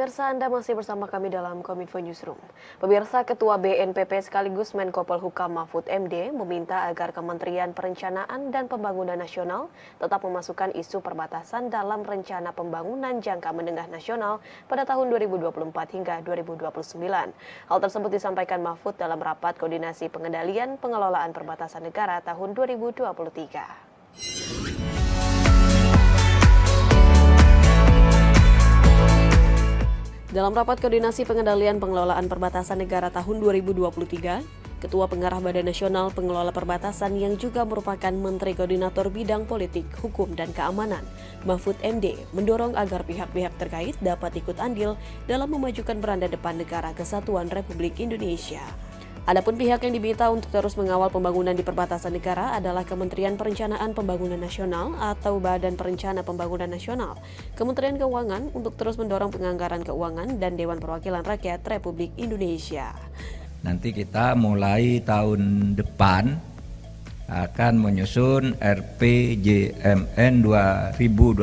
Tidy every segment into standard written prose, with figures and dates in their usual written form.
Pemirsa, Anda masih bersama kami dalam Kominfo Newsroom. Pemirsa, Ketua BNPB sekaligus Menko Polhukam Mahfud MD meminta agar Kementerian Perencanaan dan Pembangunan Nasional tetap memasukkan isu perbatasan dalam rencana pembangunan jangka menengah nasional pada tahun 2024 hingga 2029. Hal tersebut disampaikan Mahfud dalam rapat koordinasi pengendalian pengelolaan perbatasan negara tahun 2023. Dalam rapat koordinasi pengendalian pengelolaan perbatasan negara tahun 2023, Ketua Pengarah Badan Nasional Pengelola Perbatasan yang juga merupakan Menteri Koordinator Bidang Politik, Hukum, dan Keamanan, Mahfud MD, mendorong agar pihak-pihak terkait dapat ikut andil dalam memajukan beranda depan negara kesatuan Republik Indonesia. Adapun pihak yang diminta untuk terus mengawal pembangunan di perbatasan negara adalah Kementerian Perencanaan Pembangunan Nasional atau Badan Perencana Pembangunan Nasional, Kementerian Keuangan untuk terus mendorong penganggaran keuangan, dan Dewan Perwakilan Rakyat Republik Indonesia. Nanti kita mulai tahun depan akan menyusun RPJMN 2025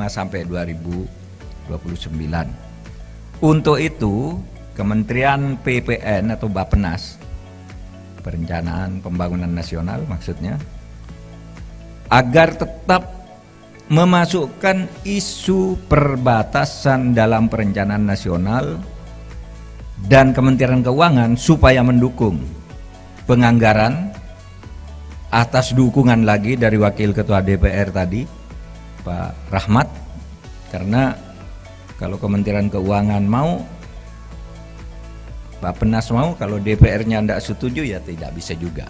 sampai 2029. Untuk itu, Kementerian PPN atau Bappenas, Perencanaan Pembangunan Nasional maksudnya, agar tetap memasukkan isu perbatasan dalam perencanaan nasional, dan Kementerian Keuangan supaya mendukung penganggaran atas dukungan lagi dari Wakil Ketua DPR tadi, Pak Rahmat, karena kalau Kementerian Keuangan mau, Bappenas mau, kalau DPR-nya tidak setuju ya tidak bisa juga.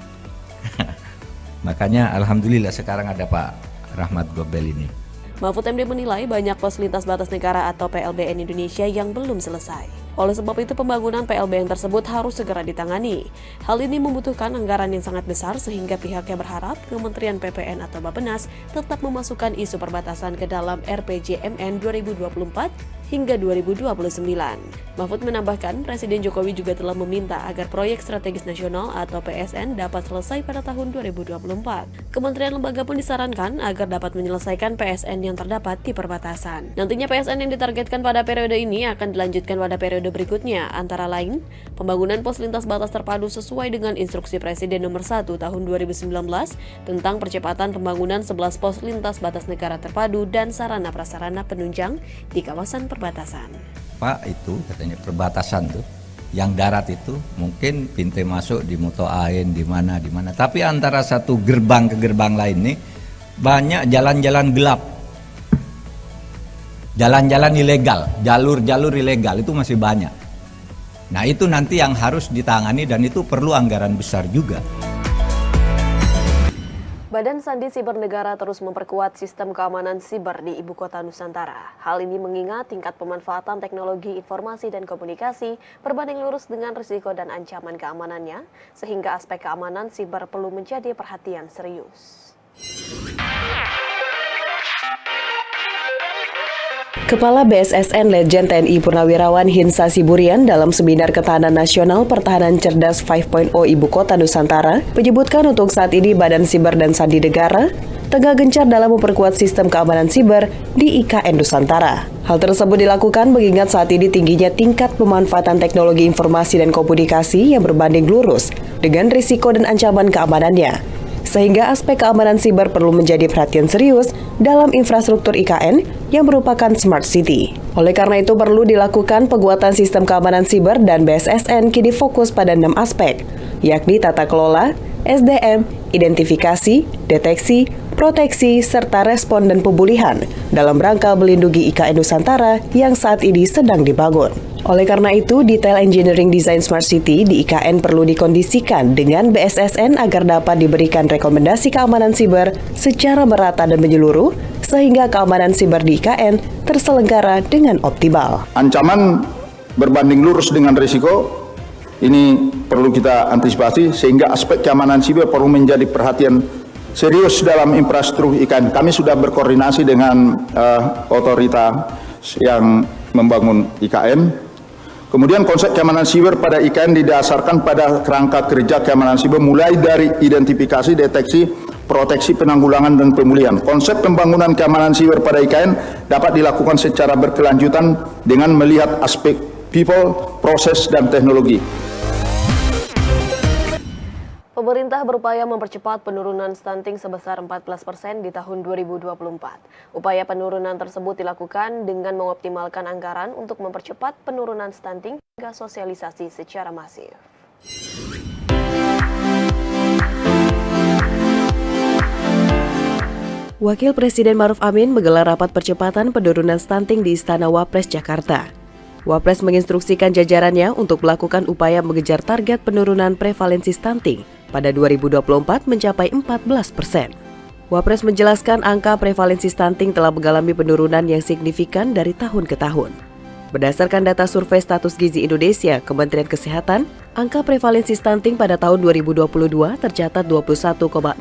Makanya alhamdulillah sekarang ada Pak Rahmat Gobel ini. Mahfud MD menilai banyak pos lintas batas negara atau PLBN Indonesia yang belum selesai. Oleh sebab itu pembangunan PLBN tersebut harus segera ditangani. Hal ini membutuhkan anggaran yang sangat besar sehingga pihaknya berharap Kementerian PPN atau Bappenas tetap memasukkan isu perbatasan ke dalam RPJMN 2024 hingga 2029. Mahfud menambahkan, Presiden Jokowi juga telah meminta agar proyek strategis nasional atau PSN dapat selesai pada tahun 2024. Kementerian lembaga pun disarankan agar dapat menyelesaikan PSN yang terdapat di perbatasan. Nantinya PSN yang ditargetkan pada periode ini akan dilanjutkan pada periode berikutnya, antara lain pembangunan pos lintas batas terpadu sesuai dengan Instruksi Presiden Nomor 1 Tahun 2019 tentang percepatan pembangunan 11 pos lintas batas negara terpadu dan sarana-prasarana penunjang di kawasan perbatasan. Pak, itu katanya perbatasan tuh, yang darat itu mungkin pintu masuk di Muto Ain di mana, tapi antara satu gerbang ke gerbang lain nih banyak jalan-jalan gelap, jalan-jalan ilegal, jalur-jalur ilegal itu masih banyak. Nah itu nanti yang harus ditangani dan itu perlu anggaran besar juga. Badan Sandi Siber Negara terus memperkuat sistem keamanan siber di Ibu Kota Nusantara. Hal ini mengingat tingkat pemanfaatan teknologi informasi dan komunikasi berbanding lurus dengan risiko dan ancaman keamanannya, sehingga aspek keamanan siber perlu menjadi perhatian serius. Kepala BSSN Letjen TNI Purnawirawan Hinsa Siburian dalam Seminar Ketahanan Nasional Pertahanan Cerdas 5.0 Ibu Kota Nusantara menyebutkan untuk saat ini Badan Siber dan Sandi Negara tengah gencar dalam memperkuat sistem keamanan siber di IKN Nusantara. Hal tersebut dilakukan mengingat saat ini tingginya tingkat pemanfaatan teknologi informasi dan komunikasi yang berbanding lurus dengan risiko dan ancaman keamanannya. Sehingga aspek keamanan siber perlu menjadi perhatian serius dalam infrastruktur IKN yang merupakan Smart City. Oleh karena itu perlu dilakukan penguatan sistem keamanan siber dan BSSN kini fokus pada 6 aspek, yakni tata kelola, SDM, identifikasi, deteksi, proteksi, serta respon dan pemulihan dalam rangka melindungi IKN Nusantara yang saat ini sedang dibangun. Oleh karena itu, detail engineering design Smart City di IKN perlu dikondisikan dengan BSSN agar dapat diberikan rekomendasi keamanan siber secara merata dan menyeluruh, sehingga keamanan siber di IKN terselenggara dengan optimal. Ancaman berbanding lurus dengan risiko, ini perlu kita antisipasi, sehingga aspek keamanan siber perlu menjadi perhatian serius dalam infrastruktur IKN. Kami sudah berkoordinasi dengan otoritas yang membangun IKN. Kemudian konsep keamanan siber pada IKN didasarkan pada kerangka kerja keamanan siber mulai dari identifikasi, deteksi, proteksi, penanggulangan, dan pemulihan. Konsep pembangunan keamanan siber pada IKN dapat dilakukan secara berkelanjutan dengan melihat aspek people, proses, dan teknologi. Pemerintah berupaya mempercepat penurunan stunting sebesar 14% di tahun 2024. Upaya penurunan tersebut dilakukan dengan mengoptimalkan anggaran untuk mempercepat penurunan stunting hingga sosialisasi secara masif. Wakil Presiden Maruf Amin menggelar rapat percepatan penurunan stunting di Istana Wapres, Jakarta. Wapres menginstruksikan jajarannya untuk melakukan upaya mengejar target penurunan prevalensi stunting pada 2024 mencapai 14%. Wapres menjelaskan angka prevalensi stunting telah mengalami penurunan yang signifikan dari tahun ke tahun. Berdasarkan data survei status gizi Indonesia, Kementerian Kesehatan, angka prevalensi stunting pada tahun 2022 tercatat 21,6%.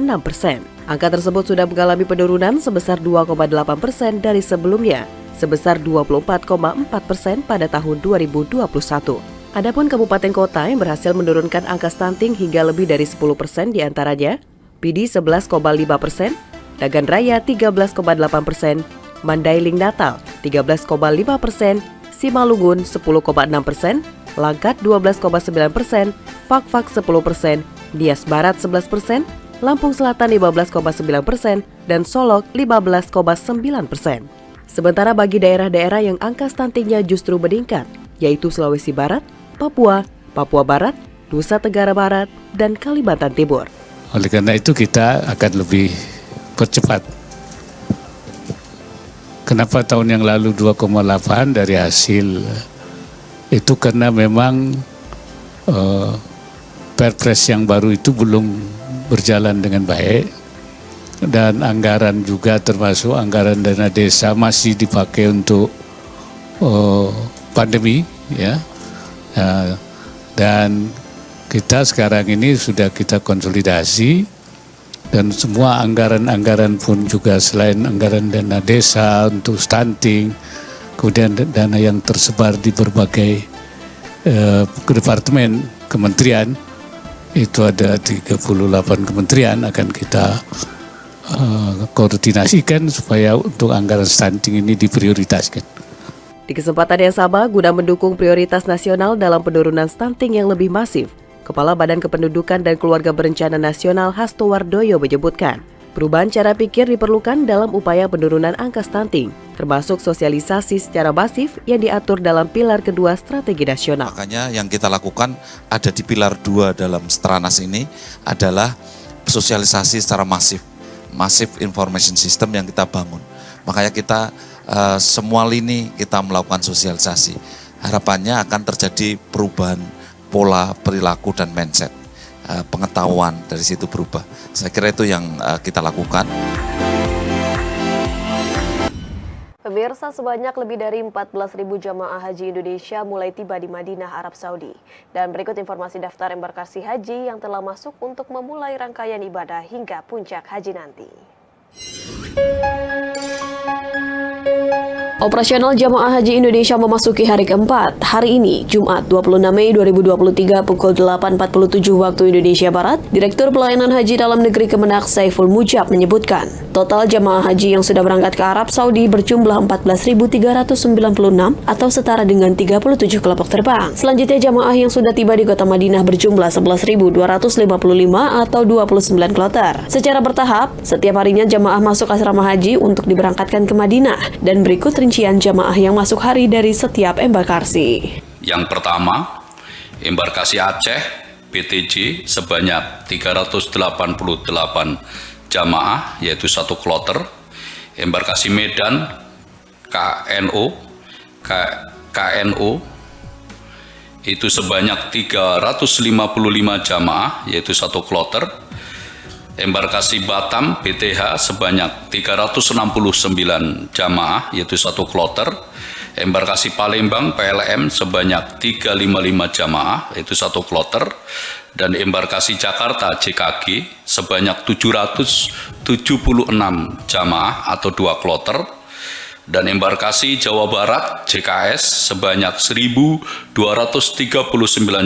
Angka tersebut sudah mengalami penurunan sebesar 2,8% dari sebelumnya, sebesar 24,4% pada tahun 2021. Adapun kabupaten kota yang berhasil menurunkan angka stunting hingga lebih dari 10% diantaranya, PD 11,5%, Dagan Raya 13,8%, Mandailing Natal 13,5%, Simalungun 10,6%, Langkat 12,9%, Fakfak 10%, Nias Barat 11%, Lampung Selatan 15,9%, dan Solok 15,9%. Sementara bagi daerah-daerah yang angka stuntingnya justru meningkat, yaitu Sulawesi Barat, Papua, Papua Barat, Nusa Tenggara Barat, dan Kalimantan Timur. Oleh karena itu kita akan lebih percepat. Kenapa tahun yang lalu 2,8 dari hasil itu karena memang Perpres yang baru itu belum berjalan dengan baik. Dan anggaran juga termasuk anggaran dana desa masih dipakai untuk pandemi, ya. Dan kita sekarang ini sudah kita konsolidasi dan semua anggaran-anggaran pun juga selain anggaran dana desa untuk stunting, kemudian dana yang tersebar di berbagai departemen kementerian, itu ada 38 kementerian akan kita koordinasikan supaya untuk anggaran stunting ini diprioritaskan. Di kesempatan yang sama, guna mendukung prioritas nasional dalam penurunan stunting yang lebih masif, Kepala Badan Kependudukan dan Keluarga Berencana Nasional Hasto Wardoyo menyebutkan, perubahan cara pikir diperlukan dalam upaya penurunan angka stunting, termasuk sosialisasi secara masif yang diatur dalam pilar kedua strategi nasional. Makanya yang kita lakukan ada di pilar 2 dalam Stranas ini adalah sosialisasi secara masif information system yang kita bangun. Makanya kita semua lini kita melakukan sosialisasi. Harapannya akan terjadi perubahan pola perilaku dan mindset. Pengetahuan dari situ berubah. Saya kira itu yang kita lakukan. Pemirsa, sebanyak lebih dari 14.000 jamaah haji Indonesia mulai tiba di Madinah, Arab Saudi. Dan berikut informasi daftar embarkasi haji yang telah masuk untuk memulai rangkaian ibadah hingga puncak haji nanti. Operasional Jamaah Haji Indonesia memasuki hari keempat. Hari ini, Jumat 26 Mei 2023 pukul 8.47 waktu Indonesia Barat, Direktur Pelayanan Haji Dalam Negeri Kemenak Saiful Mujab menyebutkan, total jamaah haji yang sudah berangkat ke Arab Saudi berjumlah 14.396 atau setara dengan 37 kelompok terbang. Selanjutnya, jamaah yang sudah tiba di kota Madinah berjumlah 11.255 atau 29 kloter. Secara bertahap, setiap harinya jamaah masuk asrama haji untuk diberangkatkan ke Madinah, dan berikut rincian jamaah yang masuk hari dari setiap embarkasi. Yang pertama, embarkasi Aceh BTJ sebanyak 388 jamaah, yaitu 1 kloter. Embarkasi Medan KNO itu sebanyak 355 jamaah, yaitu 1 kloter. Embarkasi Batam BTH sebanyak 369 jamaah, yaitu 1 kloter. Embarkasi Palembang PLM sebanyak 355 jamaah, yaitu 1 kloter. Dan embarkasi Jakarta JKG sebanyak 776 jamaah atau 2 kloter. Dan embarkasi Jawa Barat JKS sebanyak 1.239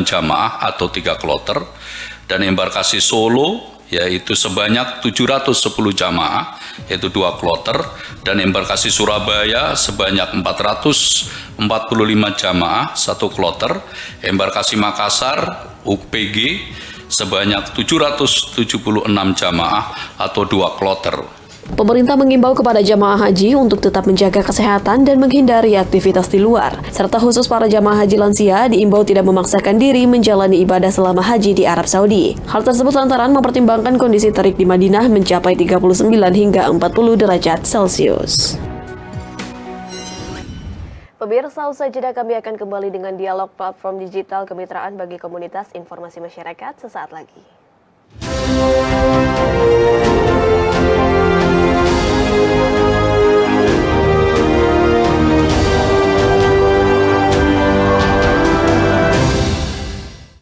jamaah atau 3 kloter. Dan embarkasi Solo yaitu sebanyak 710 jamaah, yaitu 2 kloter, dan embarkasi Surabaya sebanyak 445 jamaah, 1 kloter, embarkasi Makassar, UPG, sebanyak 776 jamaah atau 2 kloter. Pemerintah mengimbau kepada jamaah haji untuk tetap menjaga kesehatan dan menghindari aktivitas di luar. Serta khusus para jamaah haji lansia diimbau tidak memaksakan diri menjalani ibadah selama haji di Arab Saudi. Hal tersebut lantaran mempertimbangkan kondisi terik di Madinah mencapai 39 hingga 40 derajat Celcius. Pemirsa, usai jeda kami akan kembali dengan dialog platform digital kemitraan bagi komunitas informasi masyarakat sesaat lagi.